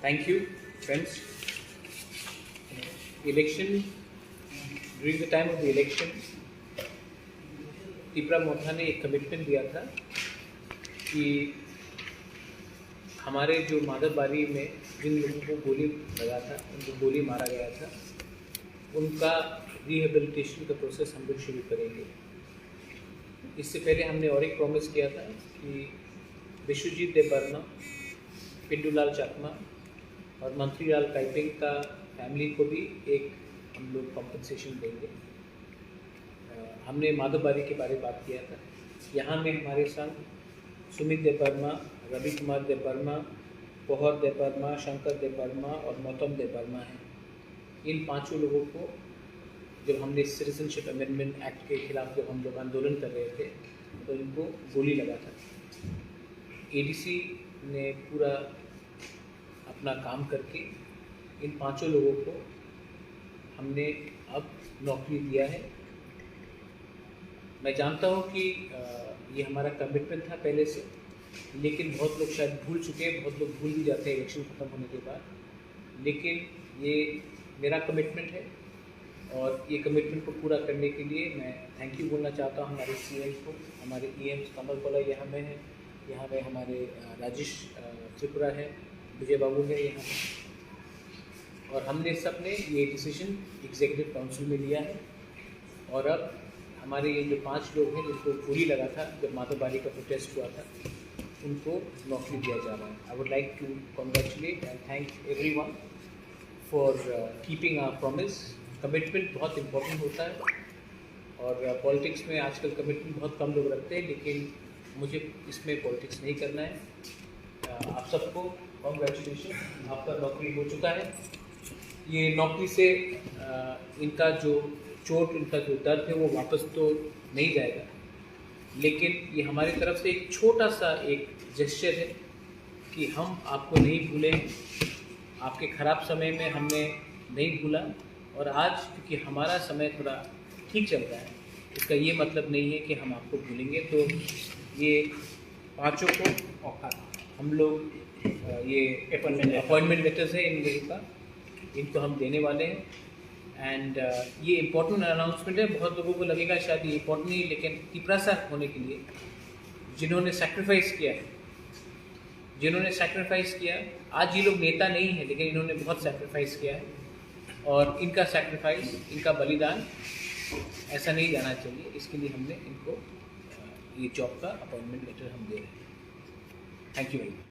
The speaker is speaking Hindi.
Thank you, friends. Election, during the time of the election, Tipra मोथा ने एक कमिटमेंट दिया था कि हमारे जो माधवबारी में जिन लोगों को गोली लगा था, उनको गोली मारा गया था, उनका रिहेबिलिटेशन का प्रोसेस हम लोग शुरू करेंगे। इससे पहले हमने और एक प्रॉमिस किया था कि विश्वजीत देबबर्मा, पिंडूलाल चकमा और मंत्रीलाल काइपिंग का फैमिली को भी एक हम लोग कॉम्पनसेशन देंगे। हमने माधवबारी के बारे में बात किया था। यहाँ में हमारे संग सुमित देबबर्मा, रवि कुमार देबबर्मा, पोहर देबबर्मा, शंकर देबबर्मा और मौतम देबबर्मा हैं। इन पांचों लोगों को जब हमने सिटीजनशिप अमेंडमेंट एक्ट के खिलाफ जब हम लोग आंदोलन कर रहे थे तो इनको गोली लगा था। एडीसी ने पूरा अपना काम करके इन पांचों लोगों को हमने अब नौकरी दिया है। मैं जानता हूँ कि ये हमारा कमिटमेंट था पहले से, लेकिन बहुत लोग शायद भूल चुके हैं, बहुत लोग भूल भी जाते हैं इलेक्शन ख़त्म होने के बाद। लेकिन ये मेरा कमिटमेंट है और ये कमिटमेंट को पूरा करने के लिए मैं थैंक यू बोलना चाहता हूँ हमारे सीएम को, हमारे ईएम कमल कोला यहाँ में है, यहाँ पे हमारे राजेश त्रिपुरा है, विजय बाबू है यहाँ पे। और हमने सब ने ये डिसीजन एग्जीक्यूटिव काउंसिल में लिया है और अब हमारे ये जो 5 लोग हैं जिनको गोली लगा था जब माधवबारी का प्रोटेस्ट हुआ था, उनको नौकरी दिया जा रहा है। I would like to congratulate and thank everyone for keeping our promise. Commitment बहुत इम्पोर्टेंट होता है और पॉलिटिक्स में आजकल कमिटमेंट बहुत कम लोग रखते हैं, लेकिन मुझे इसमें पॉलिटिक्स नहीं करना है। आप सबको कॉन्ग्रेचुलेशन, आपका नौकरी हो चुका है। ये नौकरी से इनका जो चोट, इनका जो दर्द है वो वापस तो नहीं जाएगा, लेकिन ये हमारी तरफ से एक छोटा सा एक जेस्चर है कि हम आपको नहीं भूले, आपके ख़राब समय में हमने नहीं भूला। और आज क्योंकि हमारा समय थोड़ा ठीक चल रहा है, इसका ये मतलब नहीं है कि हम आपको भूलेंगे। तो ये पाँचों को हम लोग ये अपॉइंटमेंट लेटर्स है इन लोगों का, इनको हम देने वाले हैं। एंड ये इम्पोर्टेंट अनाउंसमेंट है। बहुत लोगों को लगेगा शायद ये इम्पोर्टेंट नहीं, लेकिन तिपरा साहब होने के लिए जिन्होंने सैक्रिफाइस किया है, आज ये लोग नेता नहीं है, लेकिन इन्होंने बहुत सैक्रिफाइस किया है और इनका सैक्रिफाइस, इनका बलिदान ऐसा नहीं जाना चाहिए। इसके लिए हमने इनको ये जॉब का अपॉइंटमेंट लेटर हम दे रहे हैं। Thank you very much.